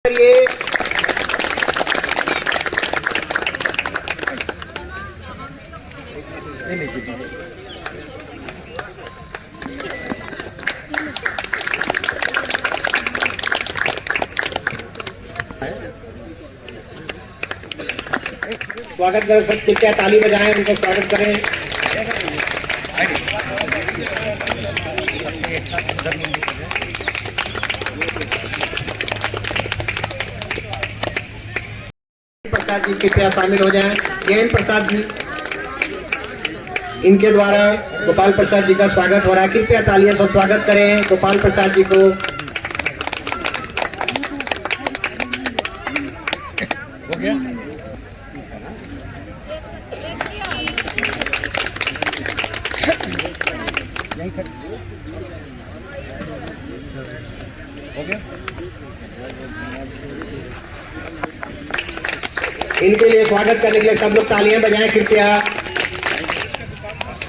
करिए। स्वागत कर सकते, क्या ताली बजाएं, उनको स्वागत करें। प्रसाद जी कृपया शामिल हो जाएं। जैन प्रसाद जी, इनके द्वारा गोपाल प्रसाद जी का स्वागत हो रहा है। कृपया तालियों से स्वागत करें गोपाल प्रसाद जी को। हो गया? हो गया? इनके लिए स्वागत करने के लिए सब लोग तालियां बजाएं। कृपया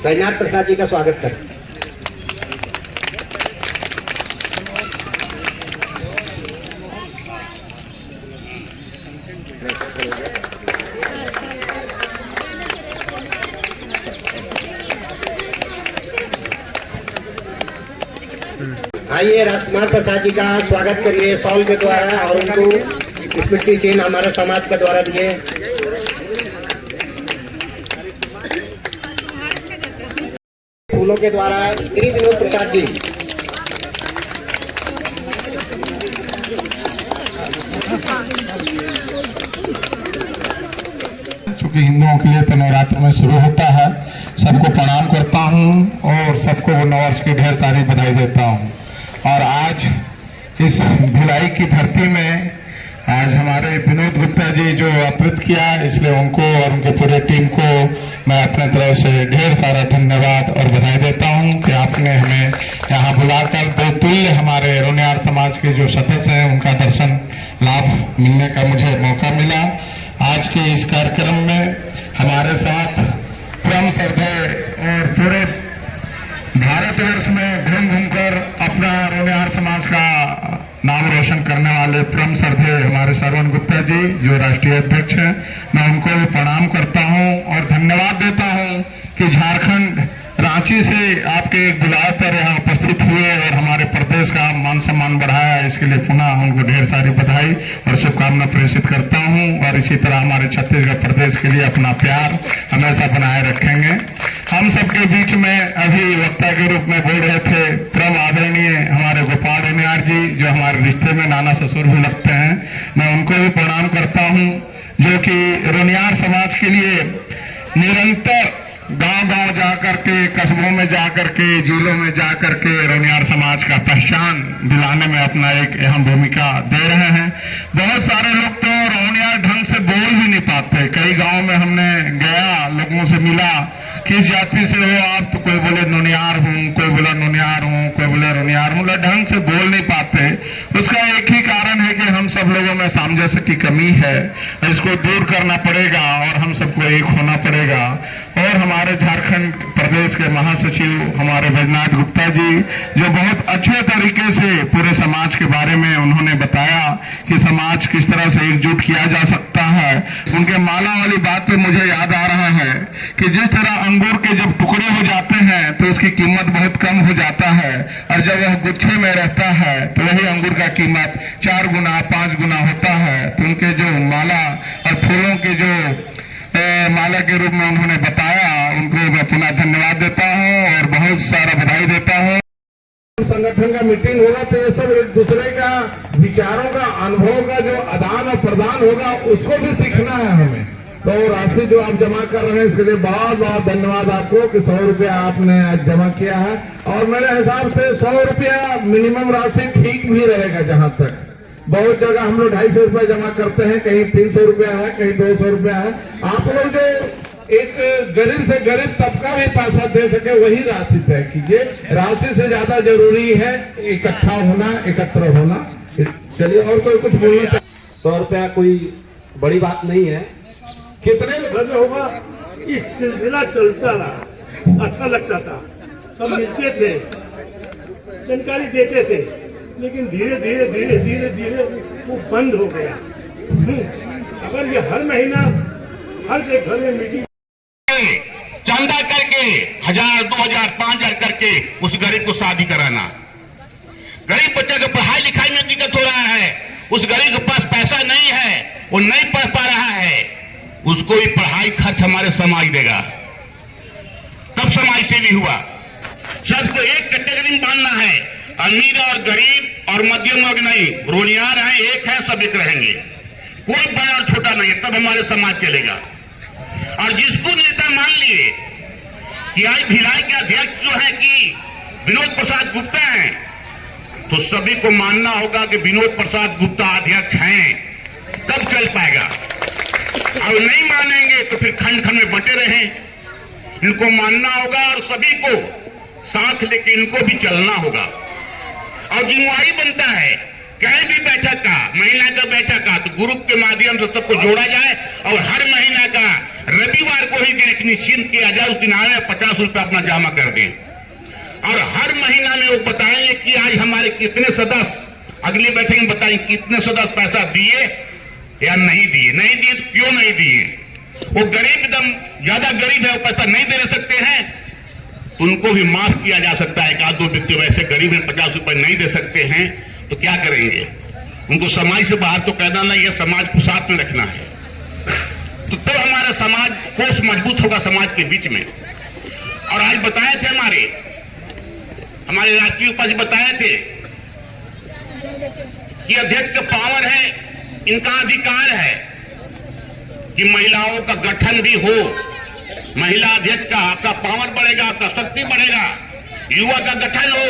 बैजनाथ प्रसाद जी का स्वागत करें। आइए राजकुमार प्रसाद जी का स्वागत करिए सॉल के द्वारा, और उनको स्मृति चिन्ह हमारे समाज के द्वारा दिए। फूलों के द्वारा श्री विनोद प्रसाद जी। चूंकि हिंदुओं के लिए तो नवरात्र में शुरू होता है, सबको प्रणाम करता हूं और सबको नववर्ष की ढेर सारी बधाई देता हूं। और आज इस भिलाई की धरती में आज हमारे विनोद गुप्ता जी जो अवतरित किया, इसलिए उनको और उनके पूरे टीम को मैं अपने तरफ से ढेर सारा धन्यवाद और बधाई देता हूं कि आपने हमें यहाँ बुलाकर बेतुल्य हमारे रोनियार समाज के जो सदस्य हैं उनका दर्शन लाभ मिलने का मुझे मौका मिला। आज के इस कार्यक्रम में हमारे साथ परम श्रद्धेय और पूरे भारतवर्ष में घूम घूमकर अपना रोनियार समाज का नाम रोशन करने वाले परम श्रद्धेय हमारे श्रवण गुप्ता जी जो राष्ट्रीय अध्यक्ष हैं, मैं उनको भी प्रणाम करता हूं और धन्यवाद देता हूं कि झारखंड रांची से आपके एक बुलाए पर यहाँ उपस्थित हुए और हमारे प्रदेश का मान सम्मान बढ़ाया। इसके लिए पुनः उनको ढेर सारी बधाई और शुभकामना प्रेषित करता हूँ। और इसी तरह हमारे छत्तीसगढ़ प्रदेश के लिए अपना प्यार हमेशा बनाए रखेंगे। हम सबके बीच में अभी वक्ता के रूप में बोल रहे थे परम आदरणीय हमारे गोपाल रोनियार जी जो हमारे रिश्ते में नाना ससुर भी लगते हैं। मैं उनको भी प्रणाम करता हूँ जो कि रोनियार समाज के लिए निरंतर गांव-गांव जाकर के, कस्बों में जाकर के, जिलों में जाकर के रोनियार समाज का पहचान दिलाने में अपना एक अहम भूमिका दे रहे हैं। बहुत सारे लोग तो रोनियार ढंग से बोल भी नहीं पाते। कई गांव में हमने गया, लोगों से मिला, किस जाति से हो आप, तो कोई बोले नोनियार हूँ, कोई बोला नोनियार हूँ, कोई बोले रोनियार हूँ, ढंग से बोल नहीं पाते। उसका एक ही कारण है कि हम सब लोगों में सामंजस्य की कमी है। इसको दूर करना पड़ेगा और हम सबको एक होना पड़ेगा। और हमारे झारखंड प्रदेश के महासचिव हमारे बैजनाथ गुप्ता जी जो बहुत अच्छे तरीके से पूरे समाज के बारे में उन्होंने बताया कि समाज किस तरह से एकजुट किया जा सकता है। उनके माला वाली बात पे मुझे याद आ रहा है कि जिस तरह अंगूर के जब टुकड़े हो जाते हैं तो उसकी कीमत बहुत कम हो जाता है, और जब वह गुच्छे में रहता है तो वही अंगूर का कीमत 4 गुना 5 गुना होता है। तो उनके जो माला और फूलों के जो माला के रूप में उन्होंने बताया, उनको मैं पुनः धन्यवाद देता हूं और बहुत सारा बधाई देता हूं। संगठन का मीटिंग होगा तो ये सब एक दूसरे का विचारों का, अनुभव का जो आदान और प्रदान होगा उसको भी सीखना है हमें। तो राशि जो आप जमा कर रहे हैं इसके लिए बहुत बहुत धन्यवाद आपको कि 100 रुपया आपने आज जमा किया है। और मेरे हिसाब से 100 रुपया मिनिमम राशि ठीक भी रहेगा। जहां तक बहुत जगह हम लोग 250 रुपया जमा करते हैं, कहीं 300 रुपया है, कहीं 200 रुपया है। आप लोग जो एक गरीब से गरीब तबका भी पैसा दे सके वही राशि तय कीजिए। राशि से ज्यादा जरूरी है इकट्ठा होना, एकत्र होना। चलिए, और कोई कुछ बोलना चाहिए? 100 रुपया कोई बड़ी बात नहीं है। कितने में होगा, इस सिलसिला चलता रहा, अच्छा लगता था, सब मिलते थे, जानकारी देते थे। लेकिन धीरे धीरे धीरे धीरे धीरे वो बंद हो गया। अगर ये हर महीना हर एक घर में मीटिंग चंदा करके 1000, 2000, 5000 करके उस गरीब को शादी कराना, गरीब बच्चे को पढ़ाई लिखाई में दिक्कत हो रहा है, उस गरीब के पास पैसा नहीं है, वो नहीं पढ़ पा रहा है, उसको भी पढ़ाई खर्च हमारे समाज देगा। तब समाज सेवी हुआ। सबको एक कैटेगरी में बांधना है, अमीर और गरीब और मध्यम वर्ग नहीं, रोजगार है, एक है, सब एक रहेंगे, कोई बड़ा और छोटा नहीं, तब हमारे समाज चलेगा। और जिसको नेता मान लिए कि आज भिलाई के अध्यक्ष जो है कि विनोद प्रसाद गुप्ता हैं, तो सभी को मानना होगा कि विनोद प्रसाद गुप्ता अध्यक्ष हैं, तब चल पाएगा। और नहीं मानेंगे तो फिर खंड खंड में बटे रहें। इनको मानना होगा और सभी को साथ लेके इनको भी चलना होगा। और जिम्मेवारी बनता है कहीं भी बैठक का, महीना का बैठक का, तो ग्रुप के माध्यम से सबको जोड़ा जाए और हर महीना का रविवार को ही दिन निश्चिंत किया जाए, उस दिन आने 50 रुपये अपना जमा कर दें। और हर महीना में वो बताएंगे कि आज हमारे कितने सदस्य, अगली बैठक में बताएंगे कितने सदस्य पैसा दिए या नहीं दिए, नहीं दिए तो क्यों नहीं दिए। वो गरीब एकदम ज्यादा गरीब है, वो पैसा नहीं दे सकते हैं, तो उनको भी माफ किया जा सकता है। एक आध दो व्यक्ति वैसे गरीब हैं 50 रुपए नहीं दे सकते हैं, तो क्या करेंगे, उनको समाज से बाहर तो कहना नहीं, यह समाज को साथ में रखना है, तो तब हमारा समाज कोष मजबूत होगा समाज के बीच में। और आज बताए थे हमारे राष्ट्रीय उपाध्यक्ष बताए थे कि अध्यक्ष का पावर है, इनका अधिकार है कि महिलाओं का गठन भी हो, महिला अध्यक्ष का आपका पावर बढ़ेगा, आपका शक्ति बढ़ेगा, युवा का गठन हो,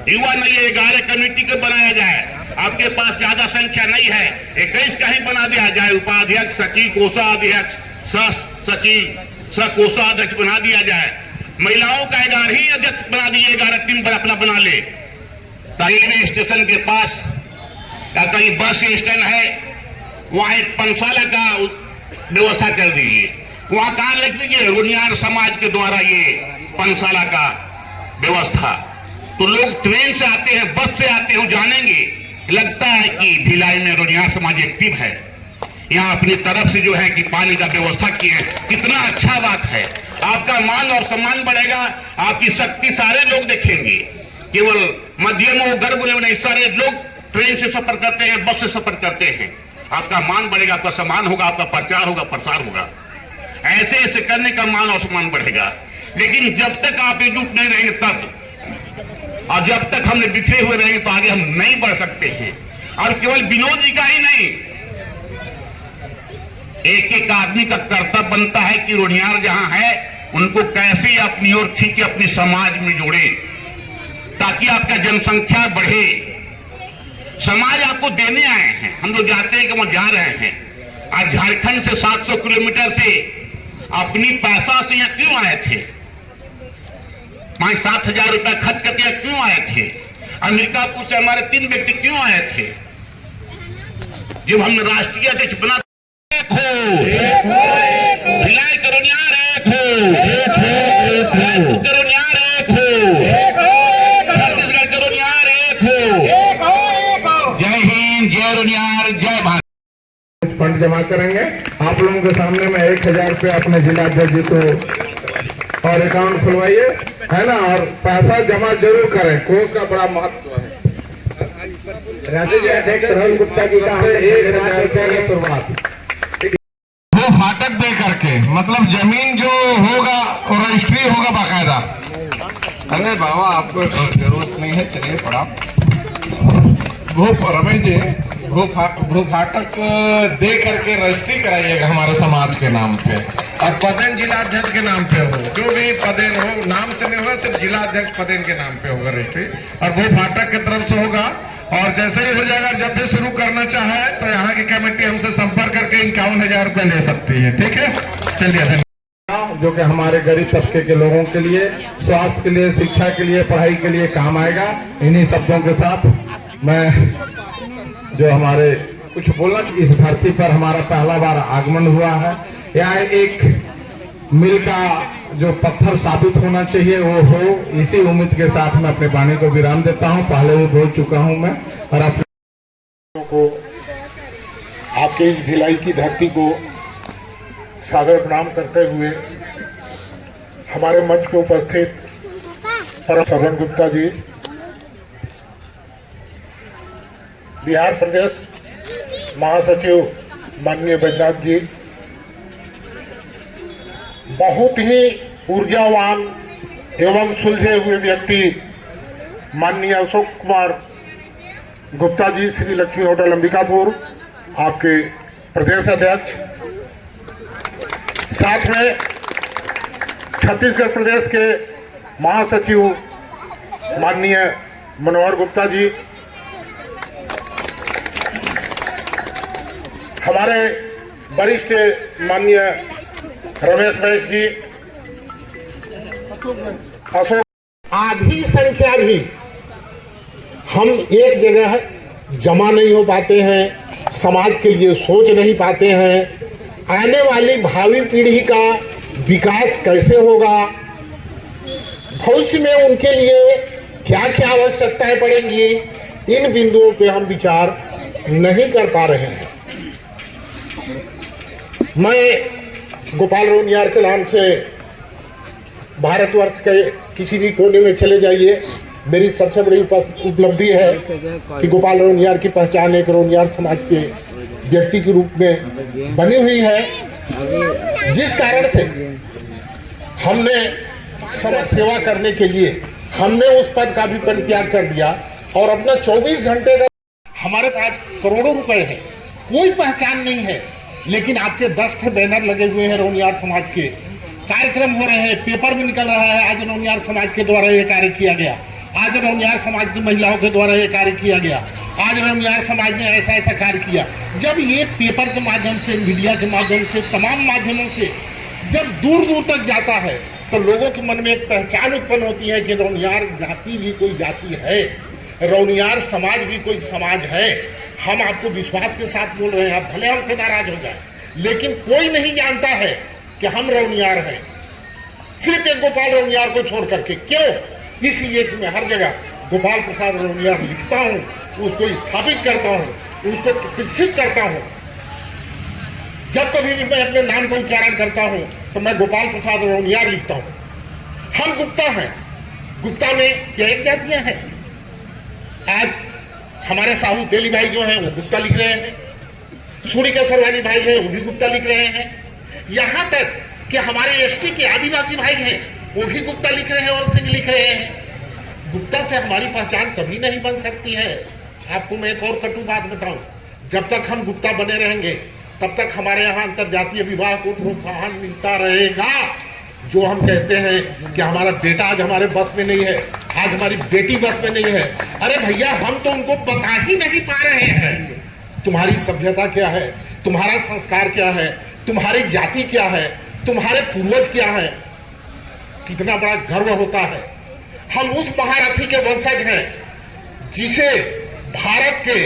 युवा नहीं 11 कमेटी को बनाया जाए, आपके पास ज्यादा संख्या नहीं है 21 का ही बना दिया जाए, उपाध्यक्ष, सचिव, कोषाध्यक्ष, सचिव, कोषाध्यक्ष बना दिया जाए, महिलाओं का 11 ही अध्यक्ष बना दीजिए, 11 टीम पर अपना बना ले। रेलवे स्टेशन के पास या कहीं बस स्टैंड है, वहां एक पंचशाला का व्यवस्था कर दीजिए, वहां कहा लिख दीजिए रोनियार समाज के द्वारा ये पंचशाला का व्यवस्था, तो लोग ट्रेन से आते हैं, बस से आते हैं, जानेंगे, लगता है कि भिलाई में रोनियार समाज एक्टिव है, यहाँ अपनी तरफ से जो है कि पानी का व्यवस्था किए हैं, कितना अच्छा बात है। आपका मान और सम्मान बढ़ेगा, आपकी शक्ति सारे लोग देखेंगे, केवल मध्यम और गर्भ नहीं, सारे लोग ट्रेन से सफर करते हैं, बस से सफर करते हैं, आपका मान बढ़ेगा, आपका सम्मान होगा, आपका प्रचार होगा, प्रसार होगा, ऐसे ऐसे करने का मान और सम्मान बढ़ेगा। लेकिन जब तक आप एकजुट नहीं रहेंगे तब, और जब तक हमने बिखरे हुए रहेंगे तो आगे हम नहीं बढ़ सकते हैं। और केवल विनोद जी का ही नहीं, एक एक आदमी का कर्तव्य बनता है कि रोनियार जहां है उनको कैसे अपनी ओर खींचे, अपने समाज में जोड़े, ताकि आपका जनसंख्या बढ़े। समाज आपको देने आए हैं, हम लोग जाते हैं कि वहां जा रहे हैं। आज झारखंड से 700 किलोमीटर से अपनी पैसा से यहाँ क्यों आए थे, 5-7 हजार रुपया खर्च करके क्यों आए थे। अमेरिकापुर से हमारे 3 व्यक्ति क्यों आए थे। जब हमने राष्ट्रीय अध्यक्छ बना, एक हो, भिलाई के रोनियार एक हो, रोनियार एक हो, छत्तीसगढ़ के रोनियार एक हो। जय हिंद, जय रोनियार, जय भारत। फंड जमा करेंगे आप लोगों के सामने में 1000 रुपया अपने जिला अध्यक्ष जी को और अकाउंट खुलवाइए, है ना, और पैसा जमा जरूर करें, कोष का बड़ा महत्व है। राष्ट्रीय अध्यक्ष राहुल गुप्ता जी का 1000 रुपया की शुरुआत वो फाटक दे करके, मतलब जमीन जो होगा और रजिस्ट्री होगा बाकायदा। अरे बाबा आपको जरूरत नहीं है, चलिए पड़ा वो रमेश जी भू फाटक दे करके रजिस्ट्री कराइएगा हमारे समाज के नाम पे, और पदेन जिला अध्यक्ष के नाम पे हो, जो भी पदेन हो, नाम से नहीं होगा, सिर्फ जिला अध्यक्ष पदेन के नाम पे होगा रजिस्ट्री, और वो फाटक की तरफ से होगा। और जैसे ही हो जाएगा, जब भी शुरू करना चाहे तो यहाँ की कमेटी हमसे संपर्क करके 51,000 रुपये ले सकती है, ठीक है। चलिए धन्यवाद। जो कि हमारे गरीब तबके के लोगों के लिए, स्वास्थ्य के लिए, शिक्षा के लिए, पढ़ाई के लिए काम आएगा। इन्हीं शब्दों के साथ मैं जो हमारे कुछ बोलना, इस धरती पर हमारा पहला बार आगमन हुआ है, यहाँ एक मिल का जो पत्थर साबित होना चाहिए वो हो, इसी उम्मीद के साथ मैं अपने वाणी को विराम देता हूँ। पहले भी बोल चुका हूँ मैं, और आप को आपके इस भिलाई की धरती को सादर प्रणाम करते हुए हमारे मंच पे उपस्थित परम श्रवण गुप्ता जी, बिहार प्रदेश महासचिव माननीय बैजनाथ जी, बहुत ही ऊर्जावान एवं सुलझे हुए व्यक्ति माननीय अशोक कुमार गुप्ता जी, श्री लक्ष्मी होटल अंबिकापुर, आपके प्रदेश अध्यक्ष, साथ में छत्तीसगढ़ प्रदेश के महासचिव माननीय मनोहर गुप्ता जी, हमारे वरिष्ठ माननीय रमेश बैस जी, अशोक, आधी संख्या भी हम एक जगह जमा नहीं हो पाते हैं, समाज के लिए सोच नहीं पाते हैं। आने वाली भावी पीढ़ी का विकास कैसे होगा, भविष्य में उनके लिए क्या क्या आवश्यकताएं पड़ेंगी, इन बिंदुओं पे हम विचार नहीं कर पा रहे हैं। मैं गोपाल रोनियार के नाम से भारतवर्ष के किसी भी कोने में चले जाइए, मेरी सबसे बड़ी उपलब्धि है कि गोपाल रोनियार की पहचान एक रोनियार समाज के व्यक्ति के रूप में बनी हुई है, जिस कारण से हमने समाज सेवा करने के लिए हमने उस पद का भी परित्याग कर दिया और अपना 24 घंटे का, हमारे पास करोड़ों रुपए है, कोई पहचान नहीं है, लेकिन आपके 10 बैनर लगे हुए हैं रोनियार समाज के, कार्यक्रम हो रहे हैं, पेपर भी निकल रहा है, आज रोनियार समाज के द्वारा ये कार्य किया गया, आज रोनियार समाज की महिलाओं के द्वारा ये कार्य किया गया, आज रोनियार समाज ने ऐसा ऐसा कार्य किया। जब ये पेपर के माध्यम से, मीडिया के माध्यम से, तमाम माध्यमों से जब दूर दूर तक जाता है तो लोगों के मन में एक पहचान उत्पन्न होती है कि रोनियार जाति भी कोई जाति है, रोनियार समाज भी कोई समाज है। हम आपको विश्वास के साथ बोल रहे हैं, आप भले हमसे नाराज हो जाए, लेकिन कोई नहीं जानता है कि हम रोनियार हैं, सिर्फ एक गोपाल रोनियार को छोड़ करके। क्यों? इसलिए कि मैं हर जगह गोपाल प्रसाद रोनियार लिखता हूँ, उसको स्थापित करता हूँ, उसको प्रतिष्ठित करता हूँ। जब कभी भी मैं अपने नाम का उच्चारण करता हूँ तो मैं गोपाल प्रसाद रोनियार लिखता हूँ। हम गुप्ता हैं, गुप्ता में क्या एक जातियां हैं। आज हमारे साहू तेली भाई जो हैं वो गुप्ता लिख रहे हैं, सूरी के सरवानी भाई हैं वो भी गुप्ता लिख रहे हैं, यहाँ तक कि हमारे एसटी के आदिवासी भाई हैं वो भी गुप्ता लिख रहे हैं और सिंह लिख रहे हैं। गुप्ता से हमारी पहचान कभी नहीं बन सकती है। आपको मैं एक और कटु बात बताऊं, जब तक हम गुप्ता बने रहेंगे तब तक हमारे यहाँ अंतर्जातीय विवाह को प्रोत्साहन मिलता रहेगा। जो हम कहते हैं कि हमारा बेटा आज हमारे बस में नहीं है, आज हमारी बेटी बस में नहीं है, अरे भैया हम तो उनको बता ही नहीं पा रहे हैं तुम्हारी सभ्यता क्या है, तुम्हारा संस्कार क्या है, तुम्हारी जाति क्या है, तुम्हारे पूर्वज क्या है। कितना बड़ा गर्व होता है। हम उस महारथी के वंशज हैं जिसे भारत के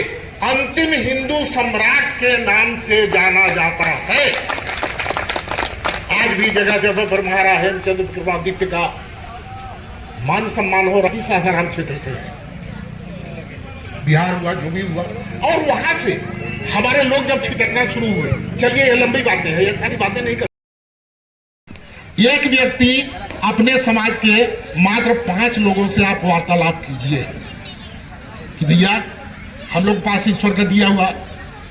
अंतिम हिंदू सम्राट के नाम से जाना जाता है। आज भी जगह जगह पर महाराज हेमचंद्र विक्रमादित्य का मान सम्मान हो रहा। सासाराम क्षेत्र से बिहार हुआ, जो भी हुआ, और वहां से हमारे लोग जब छिटकना शुरू हुए, चलिए ये लंबी बातें हैं, ये सारी बातें नहीं कर। एक व्यक्ति अपने समाज के मात्र 5 लोगों से आप वार्तालाप कीजिए कि भैया हम लोग पास ईश्वर का दिया हुआ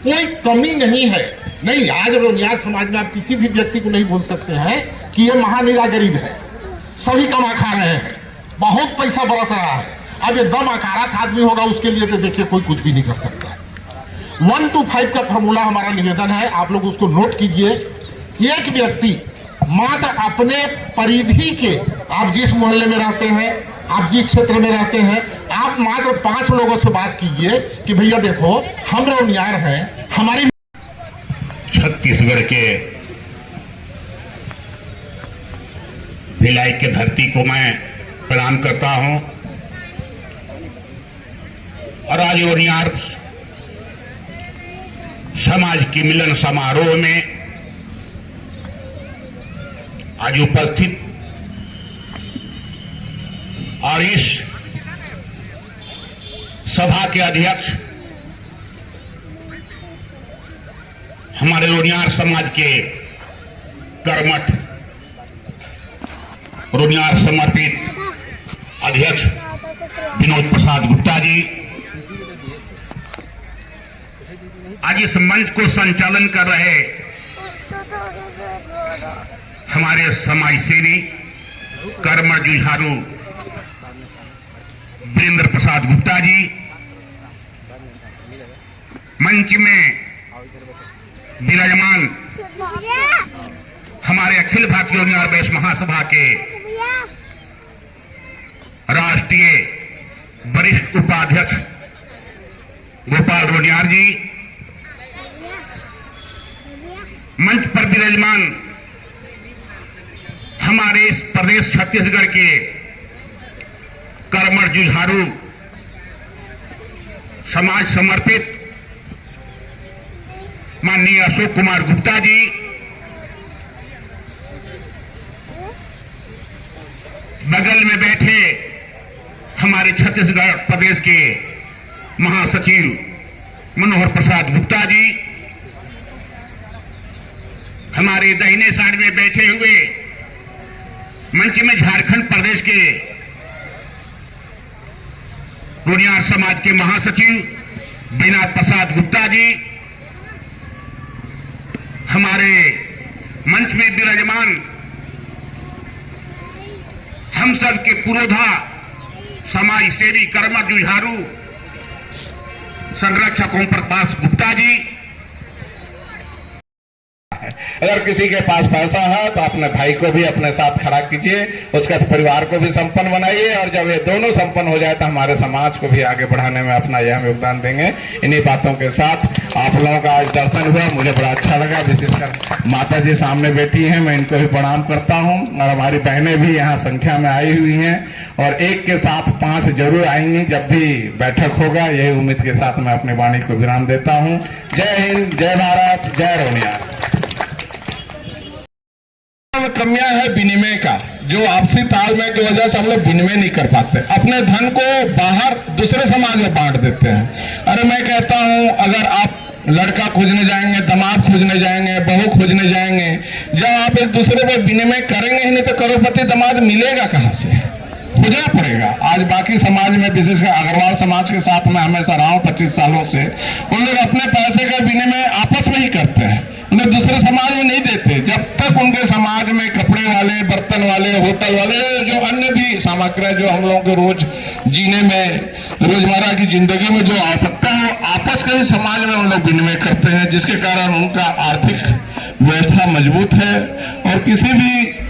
कोई कमी नहीं है। नहीं, आज रोनियार समाज में आप किसी भी व्यक्ति को नहीं बोल सकते हैं कि ये महानिरा गरीब है, सभी कमा खा रहे हैं, बहुत पैसा बरस रहा है। अब ये दम अकारात आदमी होगा उसके लिए तो देखिए कोई कुछ भी नहीं कर सकता। 1 to 5 का फॉर्मूला हमारा निवेदन है, आप लोग उसको नोट कीजिए। एक व्यक्ति मात्र अपने परिधि के, आप जिस मोहल्ले में रहते हैं, आप जिस क्षेत्र में रहते हैं, आप मात्र 5 लोगों से बात कीजिए कि भैया देखो हम रोनियार हैं, हमारी। छत्तीसगढ़ के भिलाई के धरती को मैं प्रणाम करता हूं और आज रोनियार समाज की मिलन समारोह में आज उपस्थित और इस सभा के अध्यक्ष हमारे रोनियार समाज के कर्मठ रोनियार समर्पित अध्यक्ष विनोद प्रसाद गुप्ता जी, आज इस मंच को संचालन कर रहे हमारे समाज सेवी कर्मठ जुझारू वीरेंद्र प्रसाद गुप्ता जी, मंच में विराजमान हमारे अखिल भारतीय रोनियार वैश्य महासभा के राष्ट्रीय वरिष्ठ उपाध्यक्ष गोपाल रोनियार जी, मंच पर विराजमान हमारे इस प्रदेश छत्तीसगढ़ के कर्मठ जुझारू समाज समर्पित माननीय अशोक कुमार गुप्ता जी, बगल में बैठे हमारे छत्तीसगढ़ प्रदेश के महासचिव मनोहर प्रसाद गुप्ता जी, हमारे दाहिने साइड में बैठे हुए मंच में झारखंड प्रदेश के रोनियार समाज के महासचिव विनोद प्रसाद गुप्ता जी, हमारे मंच में विराजमान हम सब के पुरोधा समाज सेवी कर्मठ जुझारू संरक्षक ओम प्रकाश गुप्ता जी। अगर किसी के पास पैसा है तो अपने भाई को भी अपने साथ खड़ा कीजिए, उसके परिवार को भी संपन्न बनाइए, और जब ये दोनों संपन्न हो जाए तो हमारे समाज को भी आगे बढ़ाने में अपना यह योगदान देंगे। इन्हीं बातों के साथ आप लोगों का आज दर्शन हुआ, मुझे बड़ा अच्छा लगा। विशेषकर माता जी सामने बैठी हैं, मैं इनको भी प्रणाम करता हूँ, और हमारी बहनें भी यहाँ संख्या में आई हुई हैं, और एक के साथ 5 जरूर आएंगी जब भी बैठक होगा। यही उम्मीद के साथ मैं अपनी वाणी को विराम देता हूँ। जय हिंद, जय भारत, जय रोनियार। कमियां है विनिमय का, जो आपसी तालमेल की वजह से हम लोग विनिमय नहीं कर पाते, अपने धन को बाहर दूसरे समाज में बांट देते हैं। अरे मैं कहता हूं, अगर आप लड़का खोजने जाएंगे, दामाद खोजने जाएंगे, बहू खोजने जाएंगे, जब आप एक दूसरे में विनिमय करेंगे ही नहीं तो करोड़पति दामाद मिलेगा कहां से? खोजना पड़ेगा। आज बाकी समाज में, विशेषकर अग्रवाल समाज के साथ मैं हमेशा रहा हूं 25 सालों से, उन लोग अपने पैसे का विनिमय आपस में ही करते हैं, उन्हें दूसरे समाज में नहीं देते। जब तक उनके समाज में कपड़े वाले, बर्तन वाले, होटल वाले, जो अन्य भी सामग्री जो हम लोगों को रोज जीने में, रोजमर्रा की जिंदगी में जो आवश्यकता है, आपस के ही समाज में उन लोग विनिमय करते हैं, जिसके कारण उनका आर्थिक व्यवस्था मजबूत है। और किसी भी